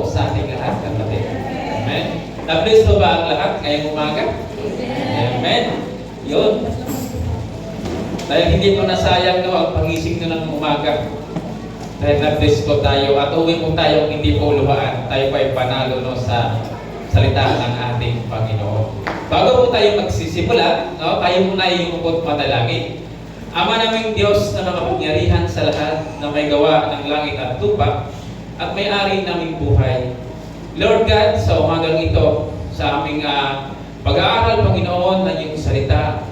sa ating lahat, kapatid. Amen. Na-bless po ba ang lahat ngayong umaga? Amen. Yun. Dahil hindi po nasayang ang pangising nyo ng umaga. Dahil na-bless po tayo at uwi po tayo hindi po luhaan. Tayo po ay panalo sa salita ng ating Panginoon. Bago po tayo magsisimula, tayo muna yung manalangin. Ama naming Diyos na makapangyarihan sa lahat na may gawa ng langit at lupa at may-ari naming buhay. Lord God, sa umagang ito, sa aming pag-aaral, Panginoon, ng iyong salita,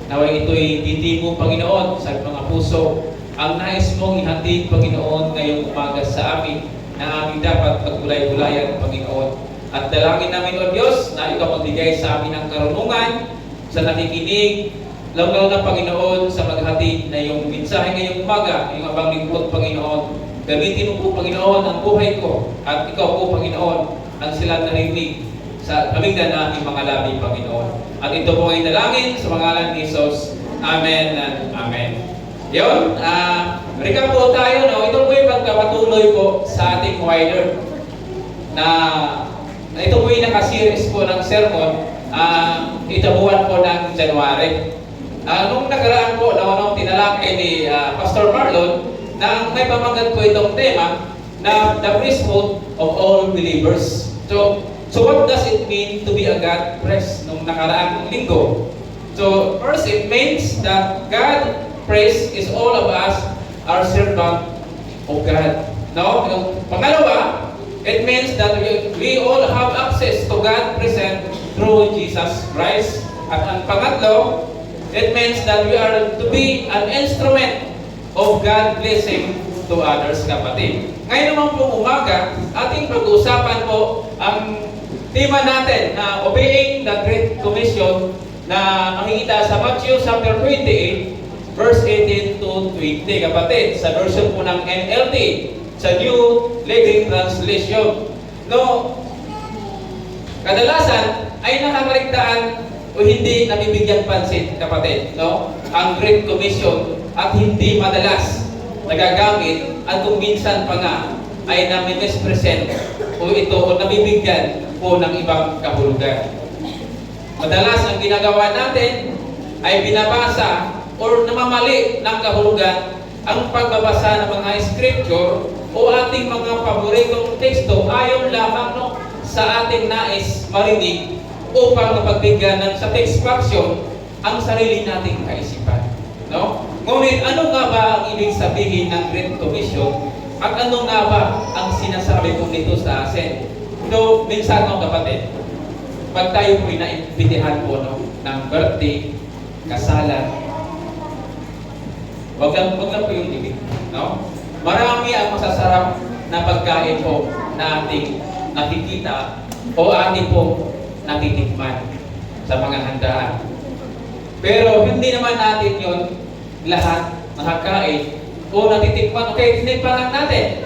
naway ito'y titi mo, Panginoon, sa mga puso, ang nais mong ihatid, Panginoon, ngayong umaga sa amin, na aming dapat pagulay-gulayan, Panginoon. At dalangin namin, O Diyos, na ikaw magbigay sa amin ng karunungan, sa nakikinig, lalo na, Panginoon, sa maghatid na iyong mensahe ngayong umaga, iyong abang lingkod, Panginoon. Gamitin mo po, Panginoon, ang buhay ko, at ikaw po, Panginoon, ang silang narinig sa kamigdan na aming mga labi, Panginoon. At ito po ay dalangin sa pangalan ni Jesus. Amen and Amen. Yun, recap po tayo, ito po yung pagkapatuloy po sa ating wider na ito po yung nakaseries po ng sermon, ito buwan po ng January. Nung nakaraan po, tinalakay ni Pastor Marlon, na may pamagat po itong tema na the priesthood of all believers. So what does it mean to be a God priest nung nakaraang linggo? So first, it means that God priest is all of us are servant of God. No? Pangalawa, it means that we all have access to God present through Jesus Christ. At ang pangatlo, it means that we are to be an instrument of God blessing to others, kapatid. Ngayon naman po umaga, ating pag-uusapan po ang tema natin na obeying the Great Commission na makikita sa Matthew chapter 28, verse 18 to 20, kapatid. Sa version po ng NLT, sa New Living Translation. Kadalasan ay nakakaligtaan o hindi nabibigyan pansin, kapatid, ang Great Commission, at hindi madalas nagagamit at kung minsan pa nga ay nami-mispresent o ito o nabibigyan po ng ibang kahulugan. Madalas ang ginagawa natin ay binabasa o namamali ng kahulugan ang pagbabasa ng mga scripture o ating mga paboritong teksto ayon lamang sa ating nais marinig upang mapagbigyan ng satisfaction ang sarili nating kaisipan. Ngunit ano nga ba ang ibig sabihin ng Great Commission at ano nga ba ang sinasabi ko nito sa atin? Minsan kapatid, pag tayo po'y naimbitihan po ng birthday, kasalan, wag lang po yung ibig. Marami ang masasarap na pagkain po na ating nakikita o ating po natitikman sa mga handaan. Pero hindi naman natin yon lahat nakakain o natitikman. Okay, tinikman lang natin.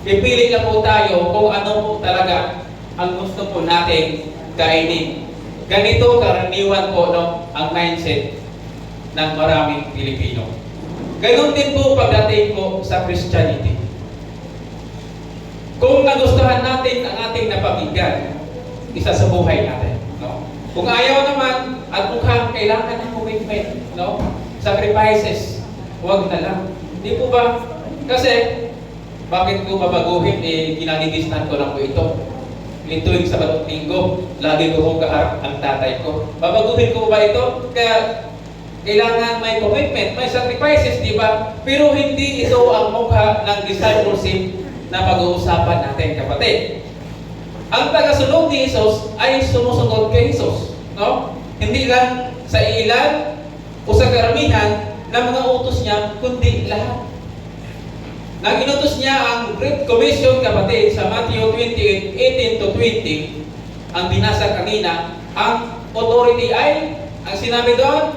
Pipili lang po tayo kung ano po talaga ang gusto po natin kainin. Ganito karaniwan po ang mindset ng maraming Pilipino. Ganon din po pagdating po sa Christianity. Kung nagustuhan natin ang ating napakinggan, isa sa buhay natin. Kung ayaw naman at mukhang kailangan ng commitment, sacrifices, huwag na lang. Hindi po ba? Kasi, bakit ko babaguhin? Kinaligistan ko lang po ito. Tuwing Sabado Linggo, lagi ko kong kaharap ang tatay ko. Babaguhin ko ba ito? Kaya, kailangan may commitment, may sacrifices, di ba? Pero hindi ito ang mukha ng discipleship na pag-uusapan natin, kapatid. Ang tagasunod ni Jesus ay sumusunod kay Jesus. Hindi lang sa ilan o sa karamihan ng mga utos niya, kundi lahat. Nang inutos niya ang Great Commission, kapatid, sa Matthew 28, 18 to 20, ang binasa kanina, ang authority ay, ang sinabi doon,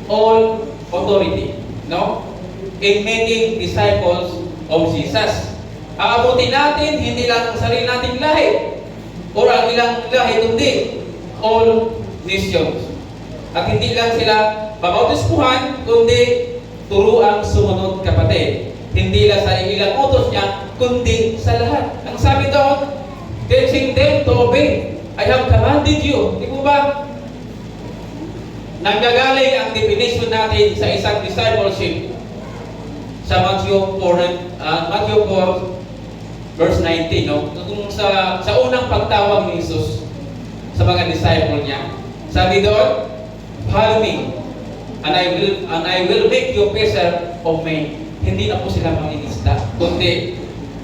all authority. In making disciples of Jesus. Aabutin natin, hindi lang ang sarili nating lahi, o ang ilang lahi, kundi all nations. At hindi lang sila babautispuhan, kundi turuang sumunod, kapatid. Hindi lang sa ilang utos niya, kundi sa lahat. Ang sabi doon, teaching them to obey. I have commanded you. Di po ba? Nanggagaling ang definition natin sa isang discipleship sa Matthew 4, verse 19, no? Kung sa unang pagtawag ni Jesus sa mga disciple niya, sabi doon, follow me, and I will make you fisher of men. Hindi na po sila mangingisda, kundi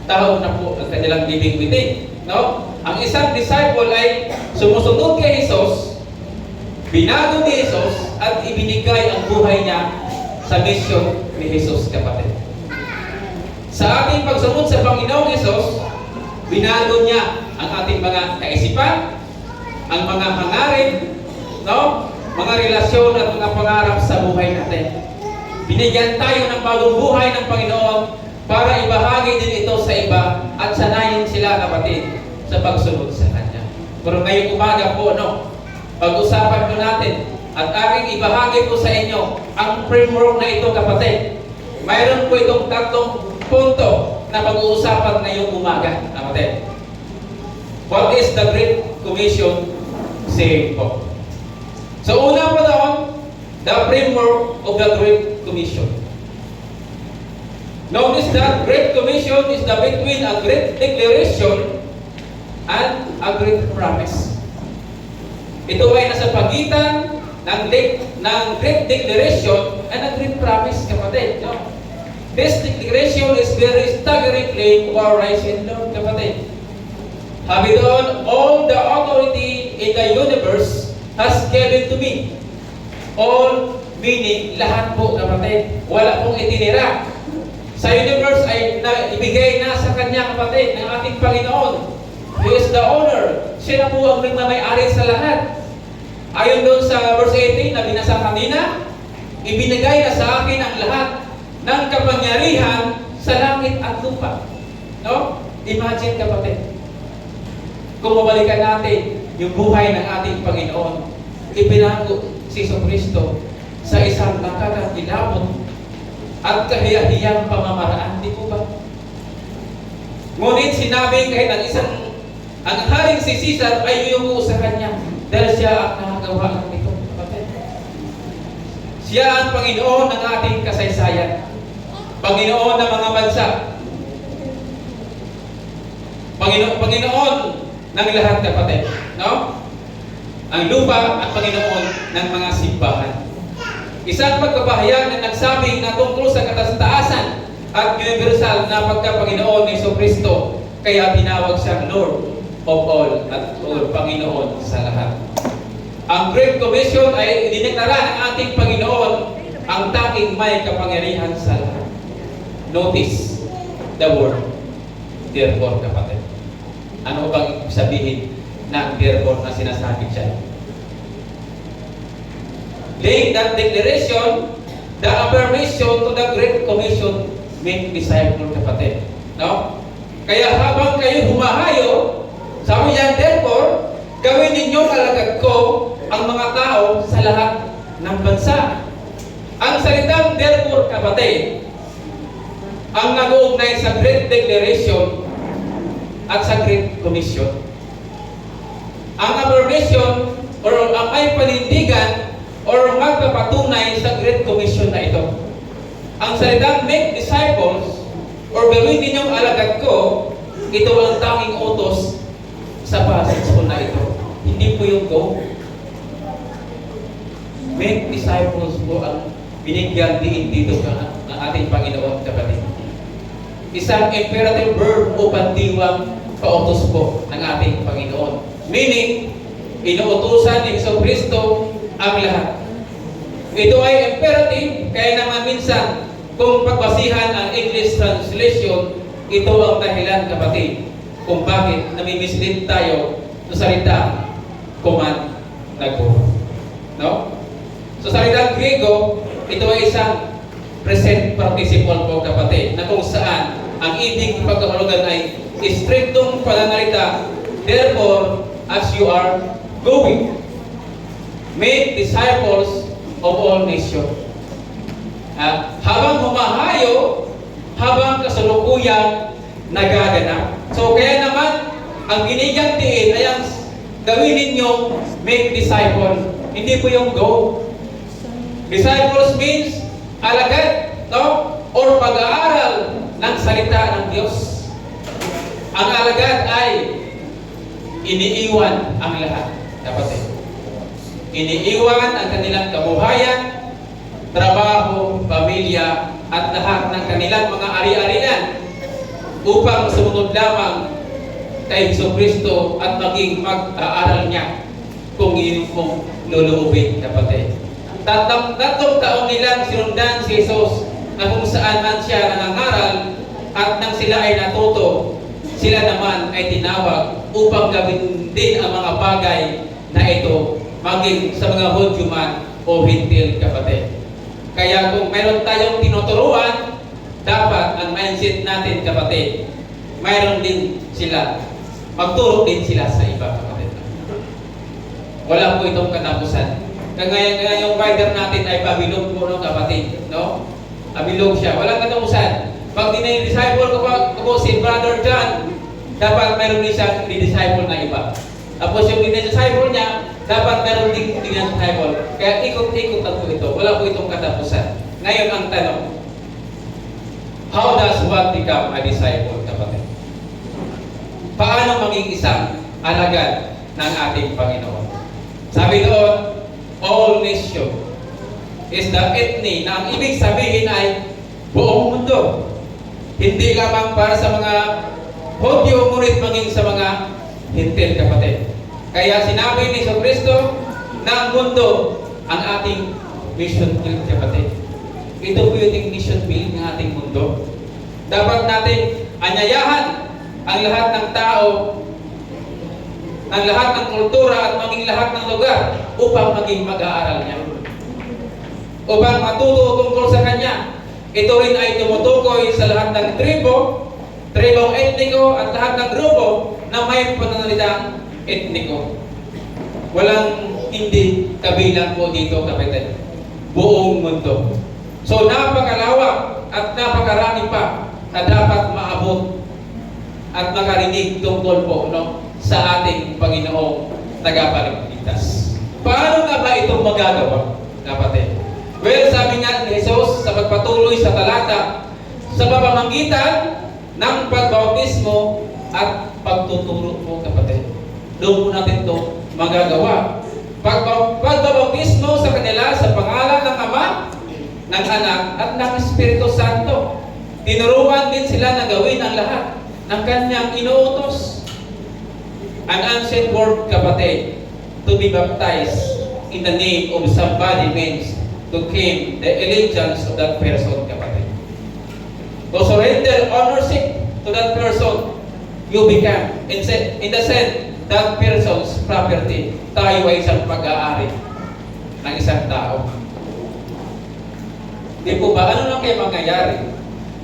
tao na po ang kanilang living within, no? Ang isang disciple ay sumusunod kay Jesus, binago ni Jesus, at ibinigay ang buhay niya sa mission ni Jesus, kapatid. Sa ating pagsunod sa Panginoong Jesus, binago niya ang ating mga kaisipan, ang mga hangarin, no? Mga relasyon at mga pangarap sa buhay natin. Binigyan tayo ng bagong buhay ng Panginoon para ibahagi din ito sa iba at sanayin sila, kapatid, sa pagsunod sa Kanya. Pero ngayong umaga po, no, pag-usapan po natin at aking ibahagi po sa inyo ang framework na ito, kapatid. Mayroon po itong tatlong punto na pag-uusapan ngayong umaga, kapatid. What is the Great Commission saying po? So una po doon, the framework of the Great Commission. Notice that Great Commission is the between a great declaration and a great promise. Ito ay nasa pagitan ng great declaration and a great promise, kapatid. No? This declaration is very staggering claim of our rights in Lord, kapatid. Habi doon, all the authority in the universe has given to me. All meaning, lahat po, kapatid. Wala pong itinira. Sa universe ay ibigay na sa Kanya, kapatid, ng ating Panginoon. He is the owner. Siya na po ang nagmamay-ari sa lahat. Ayon doon sa verse 18 na binasa kanina, ibinigay na sa akin ang lahat ng kapangyarihan sa langit at lupa. No? Imagine, kapatid, kung mabalikan natin yung buhay ng ating Panginoon, ibinago si Jesucristo sa isang nakakakilabot at kahiyahiyang pamamaraan, di po ba? Ngunit sinabi kahit ang haring si Caesar ay yumuo sa Kanya dahil siya ang nakagawa ng ito, kapatid. Siya ang Panginoon ng ating kasaysayan, Panginoon ng mga bansa, Panginoon ng lahat, kapatid, no? Ang lupa at Panginoon ng mga simbahan. Isang pagpapahayag na nagsabing na tungkol sa katastaasan at universal na pagka-Panginoon ni Jesucristo, kaya tinawag siyang Lord of all at Panginoon sa lahat. Ang Great Commission ay dineklara ng ating Panginoon ang tanging may kapangyarihan sa lahat. Notice the word therefore, kapatid. Ano bang sabihin ng therefore na sinasabi siya? Laying that declaration, the affirmation to the Great Commission make disciple, kapatid. No? Kaya habang kayo humahayo, sabi niya, therefore, gawin ninyong alagad ko ang mga tao sa lahat ng bansa. Ang salitang therefore, kapatid, ang nag-uugnay sa Great Declaration at sa Great Commission. Ang affirmation or ang may panindigan or magpapatunay sa Great Commission na ito. Ang salitang make disciples or gawin ninyong alagad ko, ito ang tanging utos sa passage po na ito. Hindi po yung go. Make disciples po ang binigyan diin dito ng ating Panginoon, kapatid. Isang imperative verb o pandiwang pautos po ng ating Panginoon. Meaning, inuutusan ni Jesucristo ang lahat. Ito ay imperative, kaya naman minsan, kung pagbasihan ang English translation, ito ang dahilan, kapatid, kung bakit nami-mislead tayo sa salita command na go. No? Sa salitang Griego, ito ay isang present participle po, kapatid, na kung saan ang ibig pagkahulugan ay striktong pananalita, therefore, as you are going, make disciples of all nations. Habang humahayo, habang kasalukuyang nagaganap. So, kaya naman, Ang binigyang diin ay ang gawin ninyo make disciple. Hindi po yung go. Disciples means alagad, no? Or pag-aaral ng salita ng Diyos. Ang alagad ay iniiwan ang lahat. Kapatid. Iniiwan ang kanilang kabuhayan, trabaho, pamilya, at lahat ng kanilang mga ari-arian upang sumunod lamang kay Jesucristo at maging mag-aaral niya kung yun mong luluubin, kapatid. Tatlong taon nilang sinundan si Jesus na kung saan man siya nangangaral at nang sila ay natuto, sila naman ay tinawag upang gawin din ang mga bagay na ito maging sa mga Hudyo man o Hintil, kapatid. Kaya kung meron tayong tinuturuan, dapat ang mindset natin, kapatid, mayroon din sila, magturo din sila sa iba, kapatid. Wala po itong katapusan. Kaya yung rider natin ay pabilog po, no, kapatid, no? Pabilog siya. Walang katapusan. Pag dinay-disciple ko si Brother John, dapat meron din siyang di-disciple na iba. Tapos yung dinay-disciple niya, dapat meron din disciple. Kaya ikot-ikot po ito. Wala po itong katapusan. Ngayon ang tanong, how does one become a disciple, kapatid? Paano maging isang alagad ng ating Panginoon? Sabi doon, all nation is the ethne na ang ibig sabihin ay buong mundo. Hindi lamang para sa mga Hudyo, ngunit maging sa mga Hintil, kapatid. Kaya sinabi ni Jesucristo na ang mundo ang ating mission field, kapatid. Ito po yung mission field ng ating mundo. Dapat natin anyayahan ang lahat ng tao, ang lahat ng kultura at maging lahat ng lugar upang maging mag-aaral niya. Upang matuto tungkol sa Kanya. Ito rin ay tumutukoy sa lahat ng tribong etniko at lahat ng grupo na may pananalitang etniko. Walang hindi kabilang po dito, kapatid. Buong mundo. So napakalawak at napakarami pa na dapat maabot at makarinig tungkol po, no, sa ating Panginoong tagapagligtas. Paano nga ba itong magagawa, kapatid? Well, sabi nga ni Jesus sa pagpatuloy sa talata, sa pamamagitan ng pagbautismo at pagtuturo po, kapatid. Doon po natin ito magagawa. Pagbautismo sa kanila sa pangalan ng Ama, ng Anak, at ng Espiritu Santo. Tinuruan din sila na gawin ang lahat ng Kanyang inuutos. An ancient word, kapatid, to be baptized in the name of somebody means to claim the allegiance of that person, kapatid. To surrender ownership to that person, you become, in the sense, that person's property. Tayo ay isang pag-aari ng isang tao. Di po ba, ano lang kayo mangyayari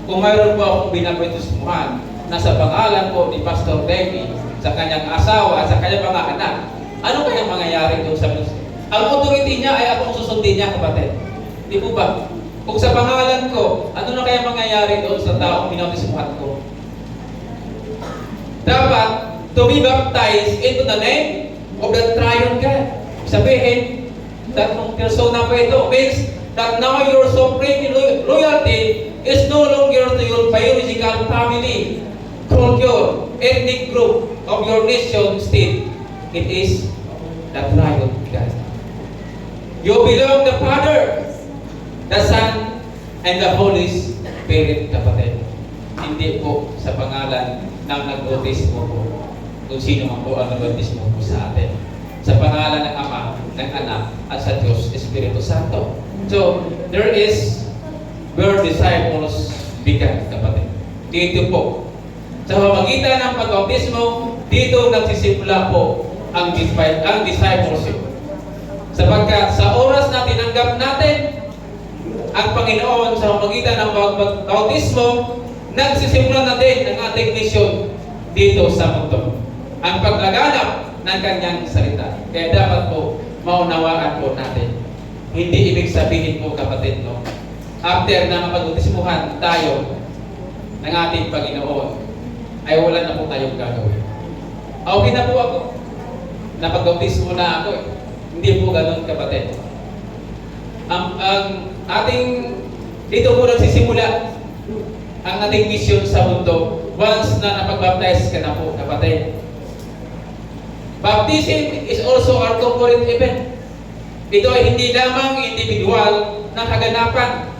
kung mayroon po akong binabautismuhan na sa pangalan po ni Pastor Demi, sa kanyang asawa, sa kanyang mga anak? Ano kayang mangyayari doon sa mundo? Ang authority niya ay akong susundin niya, kapatid. Di po ba? Kung sa pangalan ko, ano na kaya mangyayari doon sa taong binautismuhan ko? Dapat, to be baptized into the name of the Triune God. Sabihin, tatlong persona po ito means that now your supreme loyalty is no longer to your biological family, culture, ethnic group of your nation state. It is the Triune God. You belong the Father, the Son, and the Holy Spirit, kapatid. Hindi po sa pangalan ng nagbautismo po, kung sino man po ang nagbautismo po sa atin. Sa pangalan ng Ama, ng Anak, at sa Diyos, Espiritu Santo. So, there is where disciples began, kapatid. Dito po. Sa pamagitan ng pagbautismo, dito nagsisimula po ang discipleship. Sapagkat sa oras na tinanggap natin ang Panginoon sa pamagitan ng bautismo, nagsisimula na din ang ating mission dito sa mundo. Ang paglaganap ng Kanyang salita. Kaya dapat po maunawaan po natin. Hindi ibig sabihin po, kapatid, no, after na mapag-bautismuhan tayo ng ating Panginoon, ay wala na po tayong gagawin. Okay na po ako. Napag-bautismo na ako eh. Hindi po ganun, kapatid. Ang ating, dito po nagsisimula ang ating mission sa mundo once na napag-baptize ka na po, kapatid. Baptism is also our corporate event. Ito ay hindi lamang individual na kaganapan.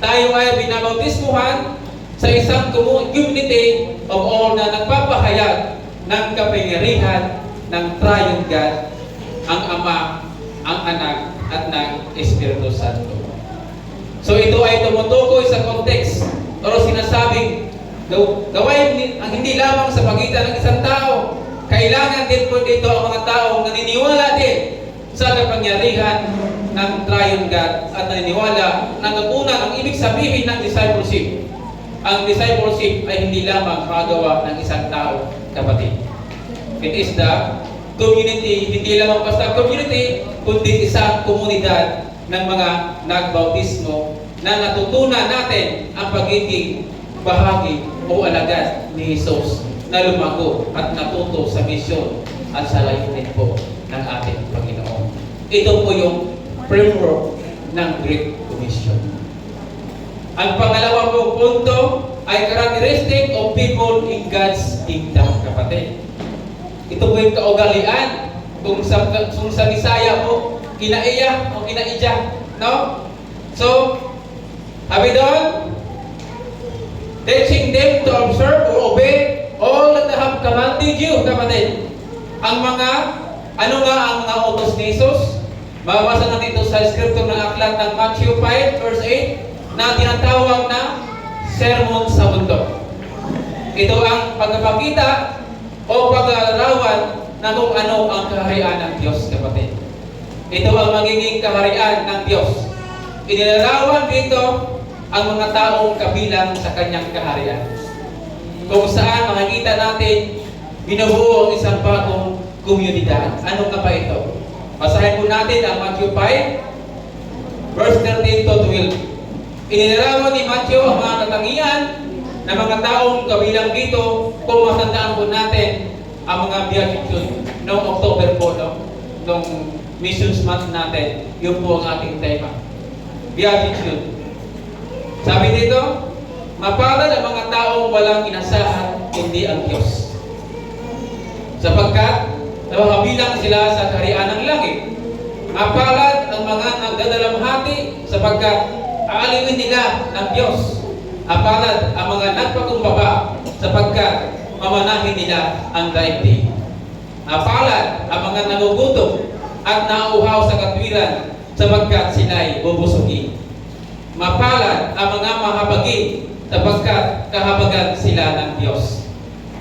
Tayo ay binabautismuhan sa isang community of all na nagpapahayag ng kapangyarihan ng Triune God, ang Ama, ang Anak, at ng Espiritu Santo. So ito ay tumutukoy sa context o sinasabing gawain ang hindi lamang sa pagitan ng isang tao. Kailangan din po dito ang mga taong naniniwala din sa kapangyarihan ng Triune God at naniniwala na ang ibig sabihin ng discipleship. Ang discipleship ay hindi lamang magawa ng isang tao, kapatid. It is the community, hindi lamang basta community, kundi isang komunidad ng mga nagbautismo na natutunan natin ang pagiging bahagi o alagad ni Jesus na lumago at natuto sa misyon at sa layunin po ng ating Panginoon. Ito po yung framework ng Great Commission. Ang pangalawa pong punto ay characteristic of people in God's kingdom, kapatid. Ito po yung kaugalian. Kung sa Bisaya po, kinaiya o kinaidya. No? So, sabi doon, teaching them to observe or obey all that I have commanded you, kapatid. Ang mga, ano nga ang mga utos ni Jesus? Mababasa natin ito sa scripture ng aklat ng Matthew 5 verse 8 na tinatawag na Sermon sa Mundo. Ito ang pagpapakita o pag-aarawan na kung ano ang kaharian ng Diyos, kapatid. Ito ang magiging kaharian ng Diyos. Inilarawan dito ang mga taong kabilang sa kanyang kaharian. Kung saan makikita natin binubuo ang isang bagong komunidad. Ano nga ba ito? Basahin po natin ang Matthew 5 verse 13 to 12. Inilarawan ni Matthew ang mga katangian ng mga taong kabilang dito kung matandaan po natin ang mga beatitude noong October po, noong missions month natin. Yun po ang ating tema. Beatitude. Sabi dito, mapalad ang mga taong walang inasahan, hindi ang Diyos. Sapagkat nawabilang sila sa kaharian ng langit. Mapalad ang mga nagdadalamhati, sapagkat aalingin nila ng Diyos. Mapalad ang mga nagpakumbaba, sapagkat mamanahin nila ang daigdig. Mapalad ang mga nagugutom at nauuhaw sa katwiran, sapagkat sila'y bubusugin. Mapalad ang mga mahabagin, sapagkat kahabagan sila ng Diyos.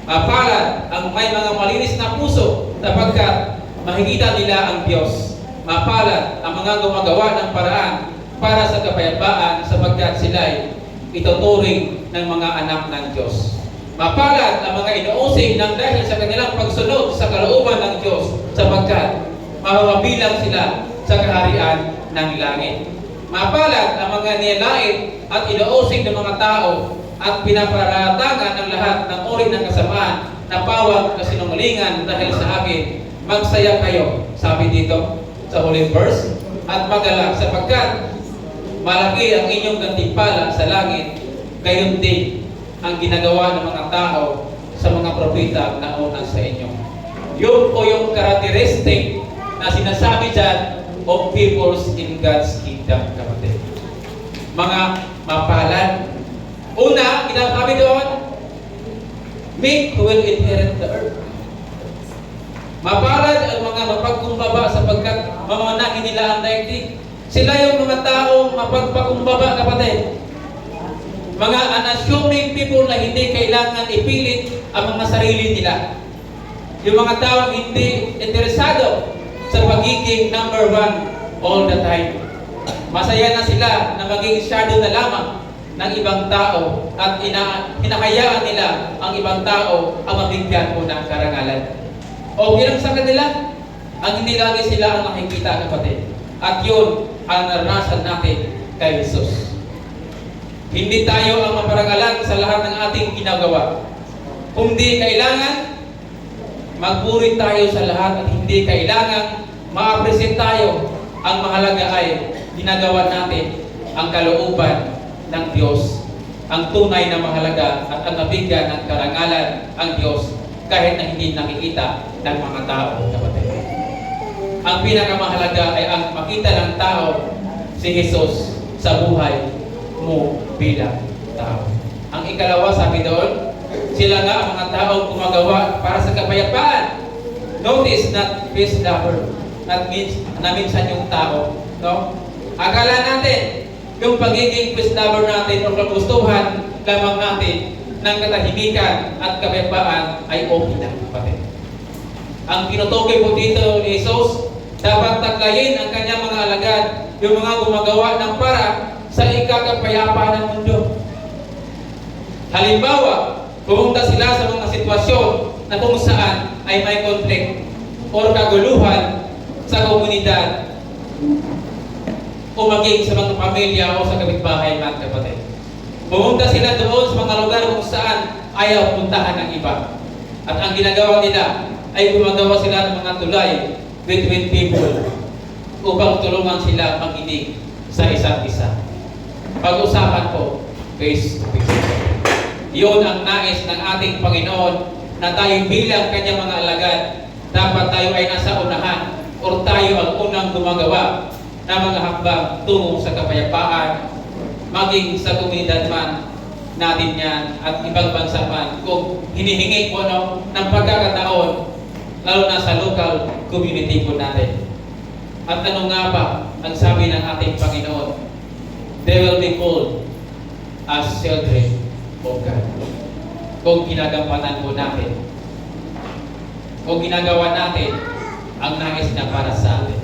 Mapalad ang may mga malinis na puso, sapagkat makikita nila ang Diyos. Mapalad ang mga gumagawa ng paraan para sa kapayapaan, sapagkat sila'y ituturing ng mga anak ng Diyos. Mapalad ang mga inuusig ng dahil sa kanilang pagsunod sa kalooban ng Diyos, sapagkat mahawabilang sila sa kaharian ng langit. Mapalad ang mga nilait at inuusig ng mga tao at pinaparatangan ng lahat ng uri ng kasamaan na pawang kasinungalingan dahil sa akin. Magsaya kayo, sabi dito sa huling verse, at magalak sapagkat malaki ang inyong gantimpala sa langit. Gayon din ang ginagawa ng mga tao sa mga propeta na una sa inyo. Yun po yung characteristic na sinasabi dyan of peoples in God's kingdom, kapatid. Mga mapalad. Una, kinasabi doon, meek who will inherit the earth. Mapalad ang mga mapagkumbaba sapagkat mamanahin nila ang daigdig. Sila yung mga taong mapagpakumbaba, kapatid. Mga unassuming people na hindi kailangan ipilit ang mga sarili nila. Yung mga taong hindi interesado sa pagiging number one all the time. Masaya na sila na maging shadow na lamang ng ibang tao at hinahayaan nila ang ibang tao ang mabigyan po ng karangalan. O bilang sa kanila, ang hindi lagi sila ang nakikita, kapatid. At yun ang naranasan natin kay Jesus. Hindi tayo ang maparangalan sa lahat ng ating ginagawa. Kundi kailangan magpuri tayo sa lahat at hindi kailangang ma-appreciate tayo. Ang mahalaga ay ginagawa natin ang kalooban ng Diyos. Ang tunay na mahalaga at ang nabigyan ng karangalan ang Diyos kahit na hindi nakikita ng mga tao, kapatid. Ang pinakamahalaga ay ang makita ng tao si Jesus sa buhay mo bilang tao. Ang ikalawa, sabi doon, sila nga ang mga taong gumagawa para sa kapayapaan. Notice, not peace lover. That means, na minsan yung tao. No? Akala natin, yung pagiging peace lover natin o kagustuhan lamang natin ng katahimikan at kapayapaan ay okay lang, kapatid. Ang tinutukoy po dito ni Jesus, dapat taklayin ang kanyang mga alagad, yung mga gumagawa ng para sa ikakapayapaan ng mundo. Halimbawa, pumunta sila sa mga sitwasyon na kung saan ay may konflikt o kaguluhan sa komunidad o maging sa mga pamilya o sa kapitbahay, mga kapatid. Pumunta sila doon sa mga lugar kung saan ayaw puntahan ng iba. At ang ginagawa nila ay gumagawa sila ng mga tulay between people upang tulungan sila makinig sa isa't isa. Pag-usapan po, face to face. Yun ang nais ng ating Panginoon na tayo bilang kanyang mga alagad, dapat tayo ay nasa unahan o tayo ang unang gumagawa ng mga hakbang tungo sa kapayapaan, maging sa komunidad man natin yan at ibang bansa man. Kung hinihingi po ng pagkakataon, lalo na sa local community po natin. At ano nga ba ang sabi ng ating Panginoon? They will be called as children of God. Kung ginagampanan po natin, kung ginagawa natin ang nais niya para sa atin.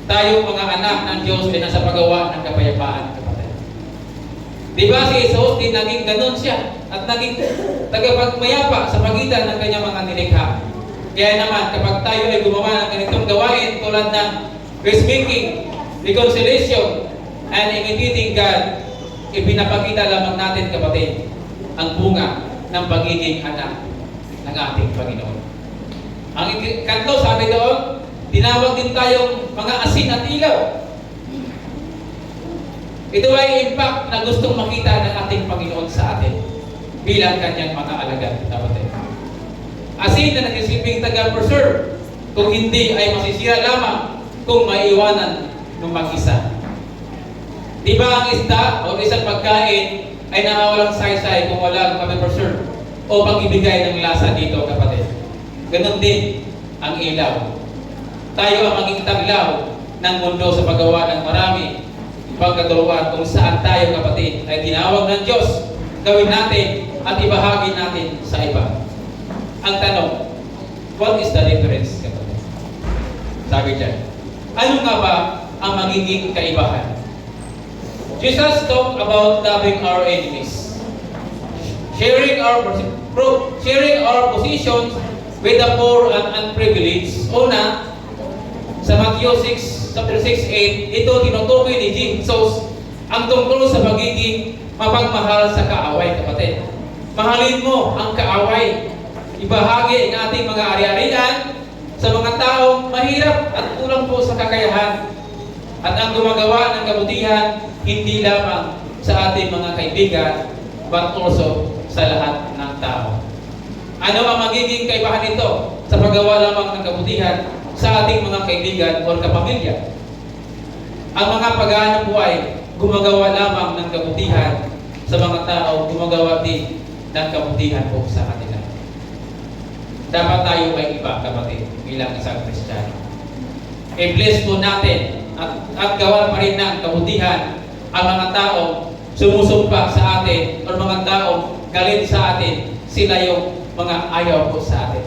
Tayong mga anak ng Diyos ay nasa paggawa ng kapayapaan, kapatid. Di ba si Jesus, din naging ganun siya at naging tagapagmayapa sa pagitan ng kanyang mga nilikha. Kaya naman, kapag tayo ay gumawa ng ganitong gawain tulad ng peacemaking, reconciliation, and imitating God, ipinapakita lamang natin, kapatid, ang bunga ng pagiging anak ng ating Panginoon. Ang ikatlo, sabi doon, tinawag din tayong mga asin at ilaw. Ito ay impact na gustong makita ng ating Panginoon sa atin bilang kanyang mga alagad, kapatid. Asin na nagsisilbing taga-preserve, kung hindi ay masisira lamang kung maiiwanan ng mag-isa. Di ba ang isda o isang pagkain ay nakawalang saysay kung walang pag-preserve o pag-ibigay ng lasa dito, kapatid? Ganon din ang ilaw. Tayo ang maging taglaw ng mundo sa paggawa ng marami pagkatuluan kung saan tayo, kapatid, ay tinawag ng Diyos gawin natin at ibahagi natin sa iba. Ang tanong, what is the difference, kapatid? Sabi dyan, ano nga ba ang magiging kaibahan? Jesus talked about loving our enemies, sharing our positions with the poor and unprivileged. Una, sa Matthew 6:8, ito tinutukoy ni Jesus ang tungkol sa pagiging mapagmahal sa kaaway, kapatid. Mahalin mo ang kaaway. Ibahagi ang ating mga ari-arian sa mga taong mahirap at kulang po sa kakayahan. At ang gumagawa ng kabutihan, hindi lamang sa ating mga kaibigan, but also sa lahat ng tao. Ano ang magiging kaibahan nito sa paggawa lamang ng kabutihan sa ating mga kaibigan o kapamilya? Ang mga pag-aano po ay gumagawa lamang ng kabutihan sa mga tao, gumagawa din ng kabutihan po sa kanila. Dapat tayo may iba, kapatid, bilang isang Kristiyano. I-bless po natin at gawa pa rin ng kabutihan ang mga taong sumusumpa sa atin o mga taong galit sa atin, sila yung mga ayaw po sa atin.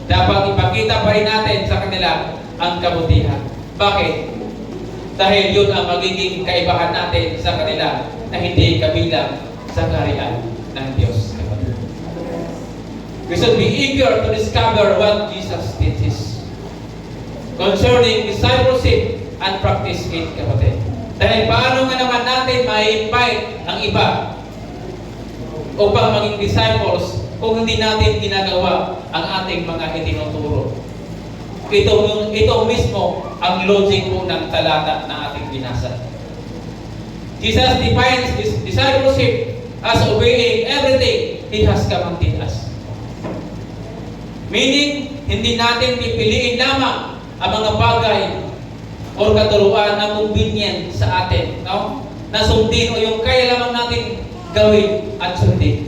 Dapat ipakita pa rin natin sa kanila ang kabutihan. Bakit? Dahil yun ang magiging kaibahan natin sa kanila na hindi kabilang sa kaharian ng Diyos. We should be eager to discover what Jesus teaches concerning discipleship and practice it, kapatid. Dahil paano nga naman natin ma-invite ang iba upang maging disciples kung hindi natin ginagawa ang ating mga itinuturo. Ito mismo ang logic po ng talata na ating binasa. Jesus defines his discipleship as obeying everything He has commanded us. Meaning, hindi natin pipiliin lamang ang mga bagay o katuruan na convenient sa atin, no? Na sundin o yung kaya lamang natin gawin at sundin.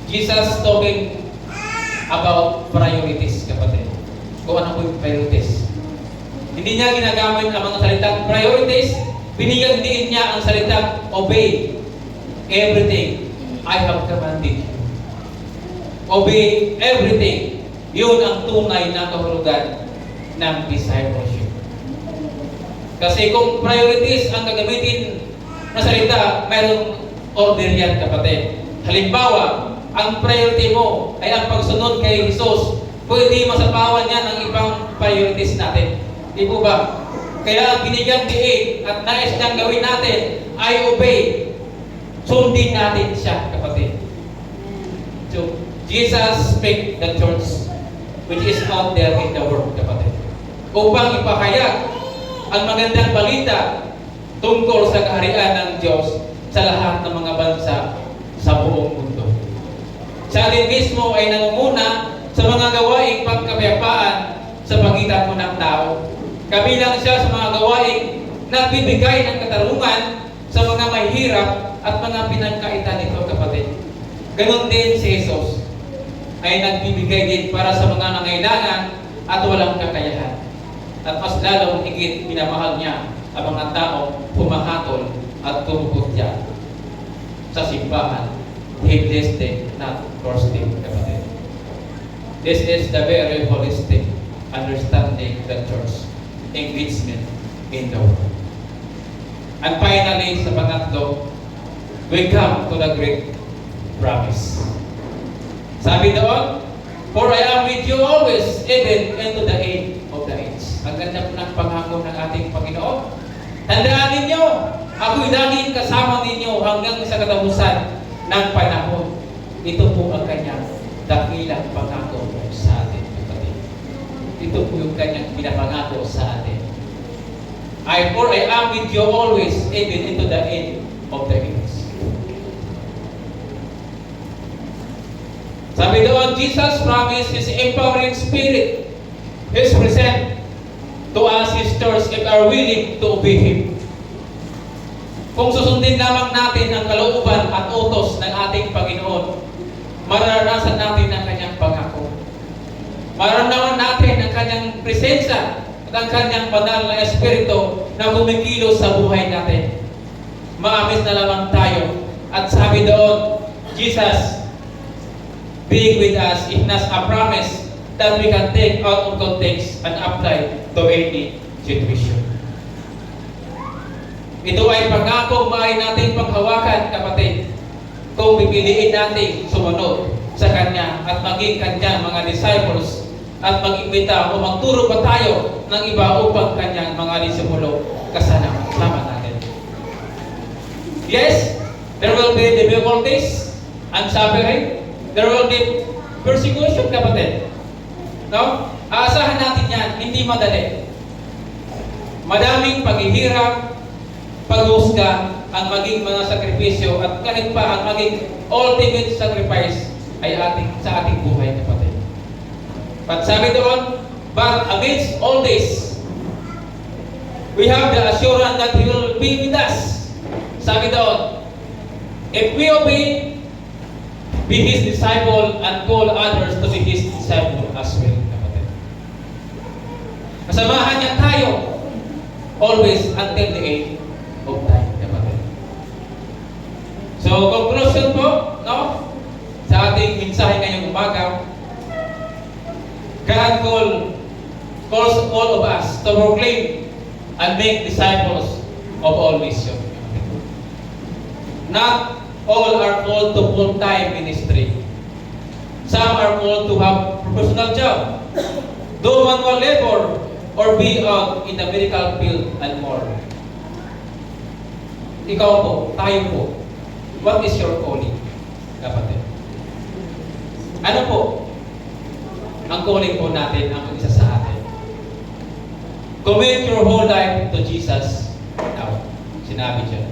Jesus talking about priorities, kapatid. Kung ano po yung priorities. Hindi niya ginagamit ang mga salitang priorities, binigyan din niya ang salitang obey everything I have commanded you. Obey everything. Yun ang tunay na kahulugan ng discipleship. Kasi kung priorities ang gagamitin na salita, mayroong order yan, kapatid. Halimbawa, ang priority mo ay ang pagsunod kay Jesus. Pwede masapawan yan ang ibang priorities natin. Di po ba? Kaya ang binigyang diin at nais niyang gawin natin ay obey. Sundin natin siya, kapatid. So, Jesus speak the church which is out there in the world, kapatid. Upang ipahayag ang magandang balita tungkol sa kaharian ng Diyos sa lahat ng mga bansa sa buong mundo. Siya din mismo ay nangunguna sa mga gawaing pagkapayapaan sa pagitan mo ng tao. Kabilang siya sa mga gawaing nagbibigay ng katarungan sa mga mahirap at mga pinagkaitan nito, kapatid. Ganon din si Jesus ay nagbibigay din para sa mga nangailangan at walang kakayahan. At mas lalong higit minamahal niya ang mga tao pumahatol at tumuputya sa simbahan. He blessed them, not cursed them, kapatid. This is the very holistic understanding the church engagement in the world. And finally, sa pangatlo, we come to the great promise. Sabi doon, for I am with you always, even into the end of the age. Ang ganda po ng pangako ng ating Panginoon. Tandaan ninyo, ako'y laging kasama ninyo hanggang sa katapusan ng panahon. Ito po ang kanyang dakilang pangako sa atin, kapatid. Ito po yung kanyang pinapangako sa atin. For I am with you always, even into the end of the age. Sabi doon, Jesus promised His empowering Spirit, His present to us, His church, if are willing to obey Him. Kung susundin lamang natin ang kalooban at utos ng ating Panginoon, mararanasan natin ang kanyang pangako. Mararanasan natin ang kanyang presensya at ang kanyang banal na Espiritu na kumikilos sa buhay natin. Maamis na lamang tayo. At sabi doon, Jesus being with us is not a promise that we can take out of context and apply to any situation. Ito ay pangako maaari nating panghawakan, kapatid, kung pipiliin natin sumunod sa Kanya at maging Kanyang mga disciples at mag-imbita o magturo pa tayo ng iba upang Kanyang mga disipulo kasama natin. Yes, there will be difficulties and suffering. There will be persecution, kapatid. No? Aasahan natin yan, hindi madali. Madaming paghihirap, paghusga, ang maging mga sakripisyo, at kahit pa ang maging ultimate sacrifice ay sa ating buhay, kapatid. But sabi doon, but amidst all this, we have the assurance that He will be with us. Sabi doon, if we obey, be His disciple and call others to be His disciple as well, kapatid. Kasamahan niya tayo always until the end of time, kapatid. So, conclusion po, no? Sa ating mensahe ngayong umaga, God calls all of us to proclaim and make disciples of all nations. Not all are called to full-time ministry. Some are called to have professional job, do manual labor, or be out in the medical field and more. Ikaw po, tayo po, what is your calling, kapatid? Ano po? Ang calling po natin, ang isa sa atin. Commit your whole life to Jesus now. Sinabi siya.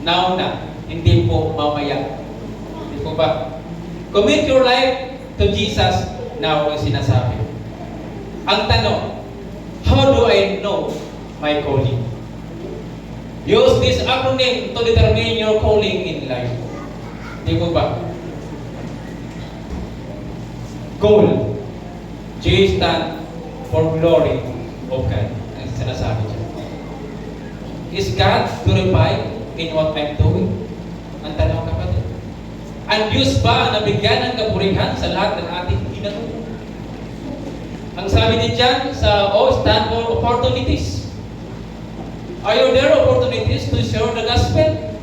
Now na, hindi po mamaya. Hindi po ba? Commit your life to Jesus now ang sinasabi. Ang tanong, how do I know my calling? Use this acronym to determine your calling in life. Hindi po ba? Goal. G stand for glory of God. Ang sinasabi siya. Is God glorified in what I'm doing? Ang tanong kapatid. Ang Diyos ba ang nabigyan ng kapurihan sa lahat ng ating ginagawa? Ang sabi din dyan sa stand for opportunities. Are there opportunities to share the gospel?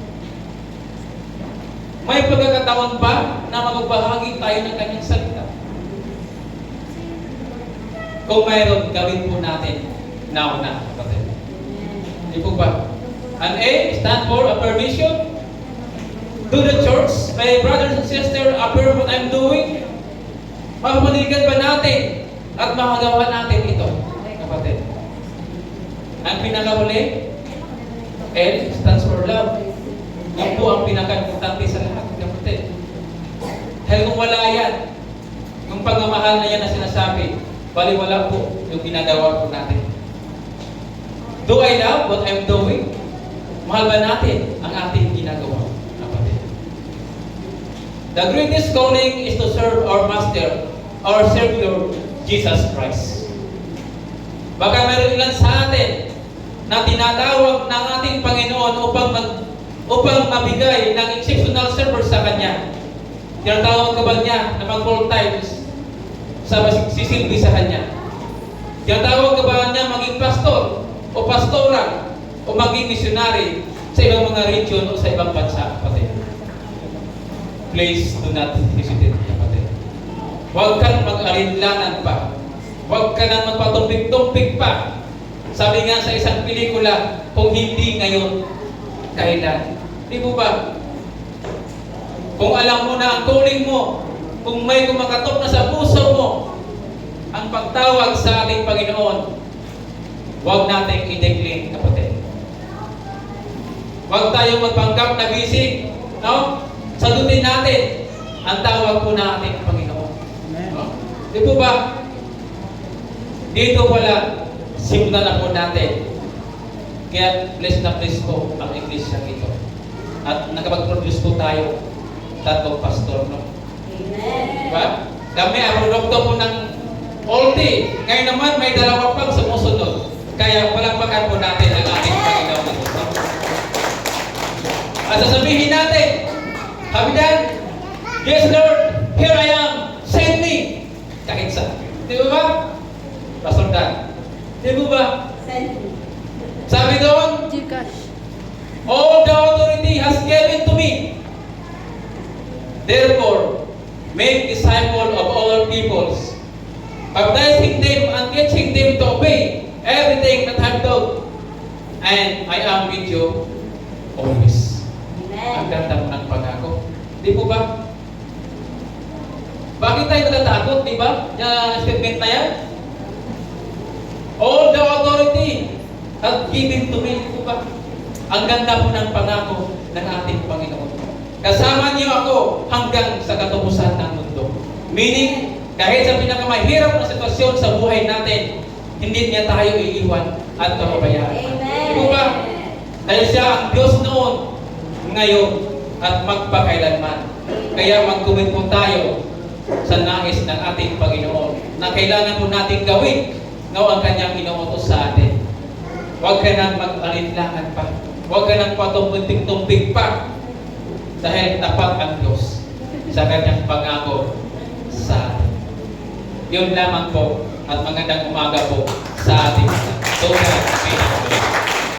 May pagkakataon ba na magbahagi tayo ng kanyang salita? Kung mayroon, gawin po natin now na, kapatid. Hindi po ba? An A, stand for affirmation. To the church, my brothers and sisters, affirm what I'm doing. Mapapaligan ba natin at makagawa natin ito, kapatid? Ang pinakahuli, L stands for love. Yan po ang pinaka-importante sa lahat, kapatid. Dahil kung wala yan, yung pagmamahal na yan na sinasabi, baliwala po yung ginagawa po natin. Do I love what I'm doing? Mahal ba natin ang ating ginagawa, kapatid? The greatest calling is to serve our Master, our Savior, Jesus Christ. Baka mayroon ilan sa atin na tinatawag ng ating Panginoon upang mabigay ng exceptional service sa Kanya. Tinatawag ka ba niya na mag-full times sa sisilbi sa Kanya? Tinatawag ka ba niya maging pastor o pastora o maging missionary sa ibang mga region o sa ibang bansa, kapatid? Please do not hesitate, kapatid. Huwag kang mag-alinlangan pa. Huwag ka nang magpatumpik-tumpik pa. Sabi nga sa isang pelikula, kung hindi ngayon, kailan? Di po ba? Kung alam mo na ang calling mo, kung may kumakatok na sa puso mo, ang pagtawag sa ating Panginoon, huwag natin i-decline, kapatid. Huwag tayong magpanggap na busy, no? Sagutin natin ang tawag po na ating Panginoon. No? Di po ba? Dito pala, simulan na po natin. Kaya bless na bless po ang iglesia ito. At nakapag-produce po tayo tatlong pastor, no? Amen. Diba? Kami ang produkto po ng oldie. Ngayon naman may dalawa pang sumusunod. Kaya palakpakan po natin ang ating Panginoon. No? At sasabihin natin, Habidan, yes Lord, here I am, send me. Kahit sa. Di ba? Pastor Dan. Di ba? Send me. Sabi doon, Gcash. all the authority has given to me. Therefore, make disciples of all peoples, baptizing them and teaching them to obey everything that I've done. And I am with you always. Ang Amen. ganda mo ng pangako. Di po ba? Bakit tayo natatakot, di ba? Yung statement na yan? All the authority has given to me, di po ba? Ang ganda po ng pangako ng ating Panginoon. Kasama niyo ako hanggang sa katubusan ng mundo. Meaning, kahit sa pinakamahirap na sitwasyon sa buhay natin, hindi niya tayo iiwan at pababayaan. Amen. Di po ba? Dahil siya ang Diyos noon, ngayon, at magpakailanman. Kaya mag-commit po tayo sa nais ng ating Panginoon na kailangan po natin gawin ang kanyang inuutos sa atin. Huwag ka nang mag-alinlangan pa. Huwag ka nang patumpik-tumpik pa. Dahil tapat ang Diyos sa kanyang pangako sa atin. Yun lamang po at magandang umaga po sa ating. So,